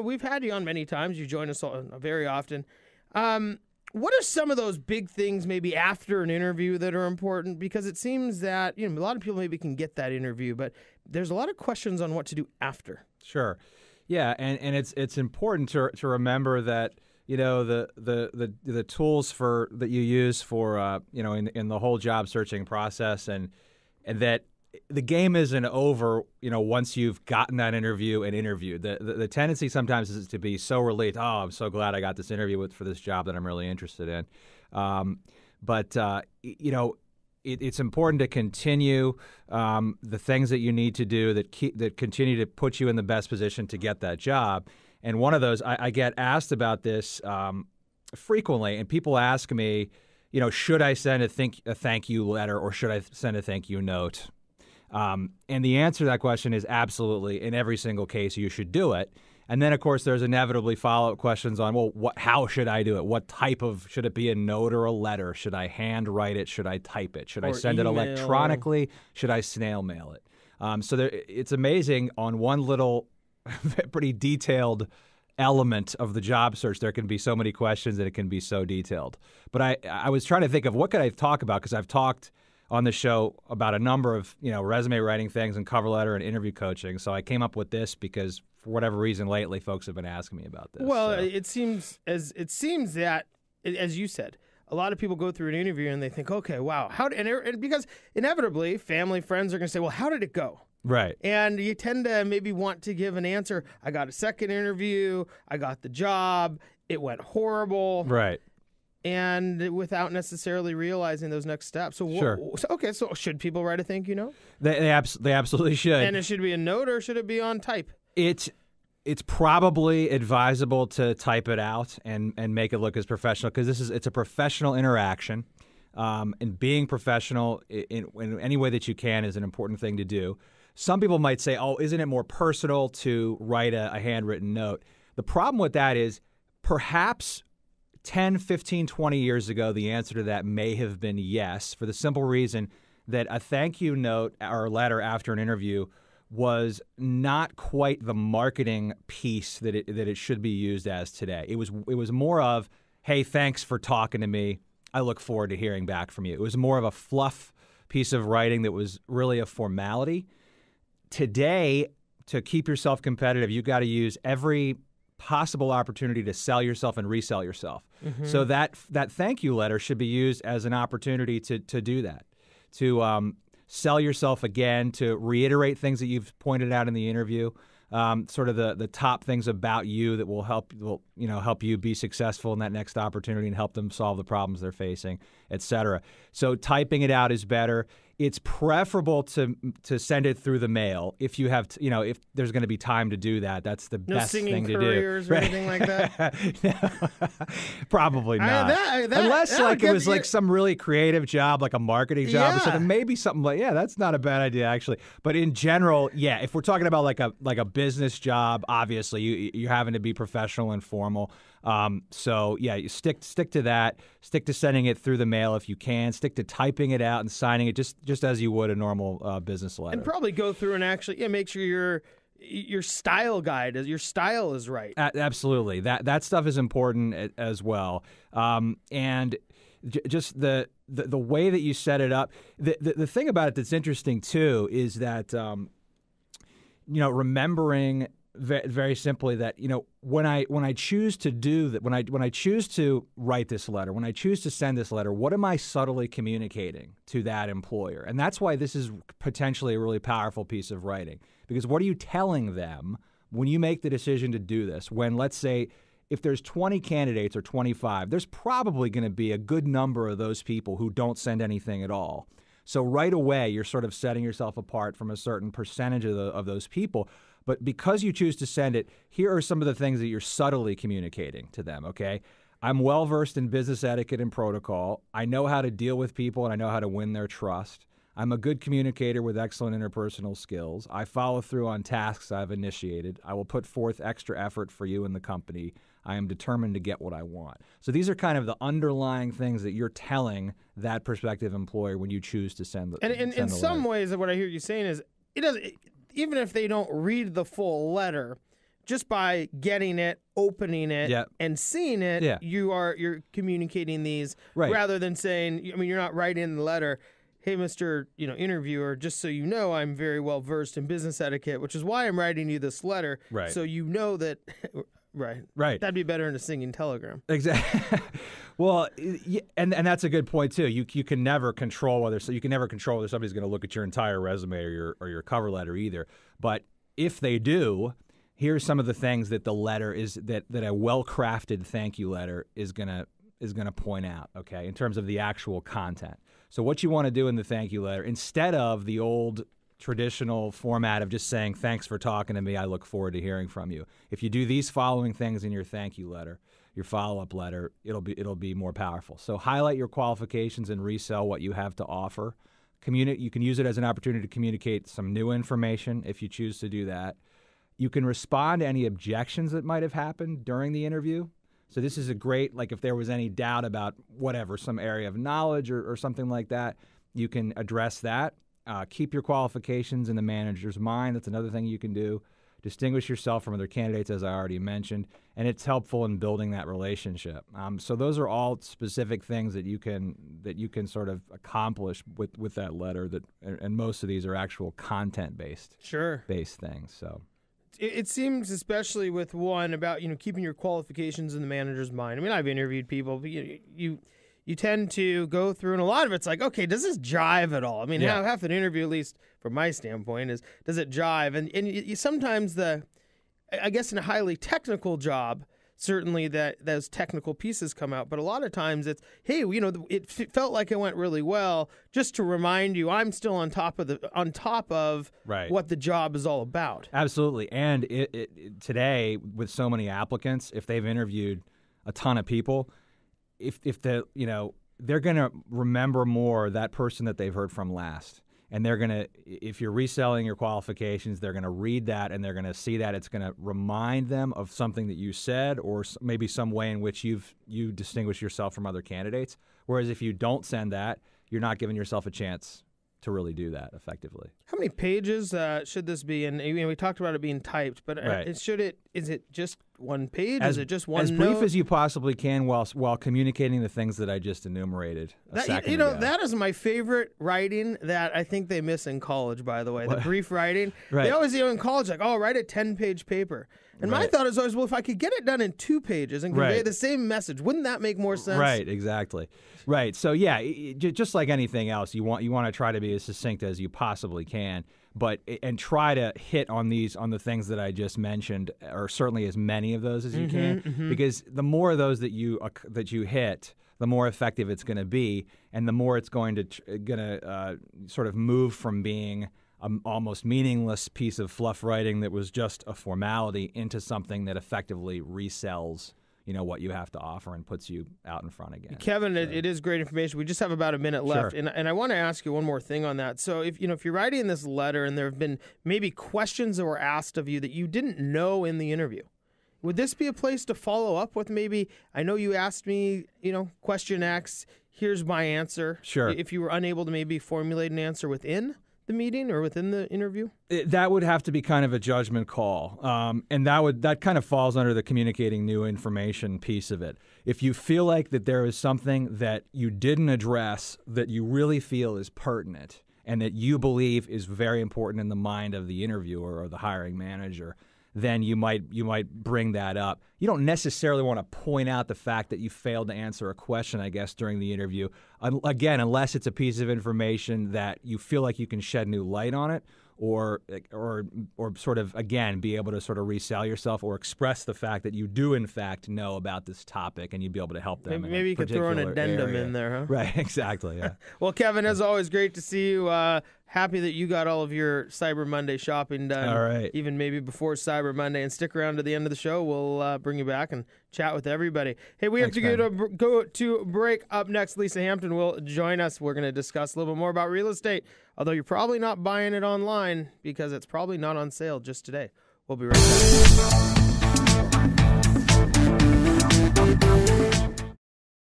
we've had you on many times. You join us very often. What are some of those big things maybe after an interview that are important? Because it seems that, a lot of people maybe can get that interview, but there's a lot of questions on what to do after. Sure. Yeah, and it's important to remember that, the tools that you use for in the whole job searching process, and that the game isn't over, once you've gotten that interview and interviewed. The tendency sometimes is to be so relieved. Oh, I'm so glad I got this interview for this job that I'm really interested in. It's important to continue the things that you need to do that continue to put you in the best position to get that job. And one of those, I get asked about this frequently, and people ask me, should I send a thank you letter or should I send a thank you note? And the answer to that question is absolutely. In every single case, you should do it. And then, of course, there's inevitably follow-up questions on, how should I do it? What type of, should it be a note or a letter? Should I handwrite it? Should I type it? Should I send it electronically? Should I snail mail it? It's amazing on one little pretty detailed element of the job search. There can be so many questions and it can be so detailed. But I was trying to think of what could I talk about, because I've talked on the show about a number of, resume writing things and cover letter and interview coaching. So I came up with this because for whatever reason lately folks have been asking me about this. Well, it seems that, as you said, a lot of people go through an interview and they think, okay, wow, and because inevitably family, friends are going to say, well, how did it go? Right. And you tend to maybe want to give an answer. I got a second interview. I got the job. It went horrible. Right. And without necessarily realizing those next steps. So, sure. So should people write a thank you note? They absolutely should. And it should be a note, or should it be on type? It's probably advisable to type it out and make it look as professional, because it's a professional interaction. And being professional in any way that you can is an important thing to do. Some people might say, oh, isn't it more personal to write a handwritten note? The problem with that is perhaps 10, 15, 20 years ago, the answer to that may have been yes, for the simple reason that a thank you note or letter after an interview was not quite the marketing piece that it should be used as today. It was more of, hey, thanks for talking to me. I look forward to hearing back from you. It was more of a fluff piece of writing that was really a formality. Today, to keep yourself competitive, you've got to use every possible opportunity to sell yourself and resell yourself. Mm-hmm. So that thank you letter should be used as an opportunity to do that, to sell yourself again, to reiterate things that you've pointed out in the interview, sort of the top things about you that will help you be successful in that next opportunity and help them solve the problems they're facing, et cetera. So typing it out is better. It's preferable to send it through the mail if you have, if there's going to be time to do that. That's the best thing to do. No singing couriers or anything like that? No, probably not. Unless it was like some really creative job, like a marketing job or something. Maybe something like, that's not a bad idea actually. But in general, if we're talking about like a business job, obviously you're having to be professional and formal. You stick to that. Stick to sending it through the mail if you can. Stick to typing it out and signing it just as you would a normal business letter. And probably go through and actually make sure your style guide, your style is right. Absolutely. That stuff is important as well. And just the way that you set it up. The thing about it that's interesting too is that remembering very simply that when I choose to do that, when I choose to write this letter, when I choose to send this letter, what am I subtly communicating to that employer? And that's why this is potentially a really powerful piece of writing, because what are you telling them when you make the decision to do this? When, let's say, if there's 20 candidates or 25, there's probably going to be a good number of those people who don't send anything at all. So right away, you're sort of setting yourself apart from a certain percentage of those people. But because you choose to send it, here are some of the things that you're subtly communicating to them, okay? I'm well-versed in business etiquette and protocol. I know how to deal with people, and I know how to win their trust. I'm a good communicator with excellent interpersonal skills. I follow through on tasks I've initiated. I will put forth extra effort for you and the company. I am determined to get what I want. So these are kind of the underlying things that you're telling that prospective employer when you choose to send the letter. And in some ways, what I hear you saying is, it doesn't. Even if they don't read the full letter, just by getting it, opening it, Yep. and seeing it, Yeah. you're communicating these Right. rather than saying, I mean, you're not writing in the letter, hey, Mr. Interviewer, just so you know, I'm very well versed in business etiquette, which is why I'm writing you this letter. Right. So you know that, right. Right. That'd be better in a singing telegram. Exactly. Well, and that's a good point too. You can never control whether somebody's going to look at your entire resume or your cover letter either. But if they do, here's some of the things that the letter is that a well-crafted thank you letter is gonna point out. Okay, in terms of the actual content. So what you want to do in the thank you letter, instead of the old traditional format of just saying thanks for talking to me, I look forward to hearing from you. If you do these following things in your thank you letter, your follow-up letter, it'll be more powerful. So highlight your qualifications and resell what you have to offer. You can use it as an opportunity to communicate some new information if you choose to do that. You can respond to any objections that might have happened during the interview. So this is a great, like if there was any doubt about whatever, some area of knowledge or something like that, you can address that. Keep your qualifications in the manager's mind. That's another thing you can do. Distinguish yourself from other candidates, as I already mentioned, and it's helpful in building that relationship. So those are all specific things that you can sort of accomplish with that letter. And most of these are actual content-based things. So. It seems, especially with one about keeping your qualifications in the manager's mind. I mean, I've interviewed people, but you tend to go through, and a lot of it's like, okay, does this jive at all? I mean, half an interview, at least from my standpoint, is does it jive? And you sometimes I guess in a highly technical job, certainly those technical pieces come out, but a lot of times it's, hey, it felt like it went really well. Just to remind you, I'm still on top of right. what the job is all about. Absolutely, and today with so many applicants, if they've interviewed a ton of people, if they're going to remember more that person that they've heard from last. And they're going to, if you're reselling your qualifications, they're going to read that and they're going to see that. It's going to remind them of something that you said or maybe some way in which you distinguish yourself from other candidates. Whereas if you don't send that, you're not giving yourself a chance to really do that effectively. How many pages should this be? And we talked about it being typed, but right. Is it just one page? Is it just one as note? brief as you possibly can while communicating the things that I just enumerated a second ago. That is my favorite writing that I think they miss in college, by the way. What? The brief writing. Right. They always, in college, like, write a 10-page paper. And my thought is always, well, if I could get it done in 2 pages and convey the same message, wouldn't that make more sense? Right, exactly. Right. So yeah, just like anything else, you want to try to be as succinct as you possibly can, and try to hit on the things that I just mentioned, or certainly as many of those as you can, because the more of those that you hit, the more effective it's going to be, and the more it's going to sort of move from being an almost meaningless piece of fluff writing that was just a formality into something that effectively resells what you have to offer and puts you out in front again. Kevin, it is great information. We just have about a minute left, Sure. and I want to ask you one more thing on that. So if you're writing this letter and there have been maybe questions that were asked of you that you didn't know in the interview, would this be a place to follow up with? Maybe, I know you asked me, question X, here's my answer. Sure. If you were unable to maybe formulate an answer within the meeting or within the interview? That would have to be kind of a judgment call, and that kind of falls under the communicating new information piece of it. If you feel like that there is something that you didn't address that you really feel is pertinent and that you believe is very important in the mind of the interviewer or the hiring manager, then you might bring that up. You don't necessarily want to point out the fact that you failed to answer a question, I guess, during the interview. Again, unless it's a piece of information that you feel like you can shed new light on it, or sort of, again, be able to sort of resell yourself or express the fact that you do, in fact, know about this topic and you'd be able to help them. Maybe you could throw an addendum in there, huh? Right, exactly, yeah. Well, Kevin, as always, great to see you. Happy that you got all of your Cyber Monday shopping done. All right. Even maybe before Cyber Monday. And stick around to the end of the show. We'll bring you back and chat with everybody. Hey, we have to go to break. Up next, Lisa Hampton will join us. We're going to discuss a little bit more about real estate, although you're probably not buying it online because it's probably not on sale just today. We'll be right back.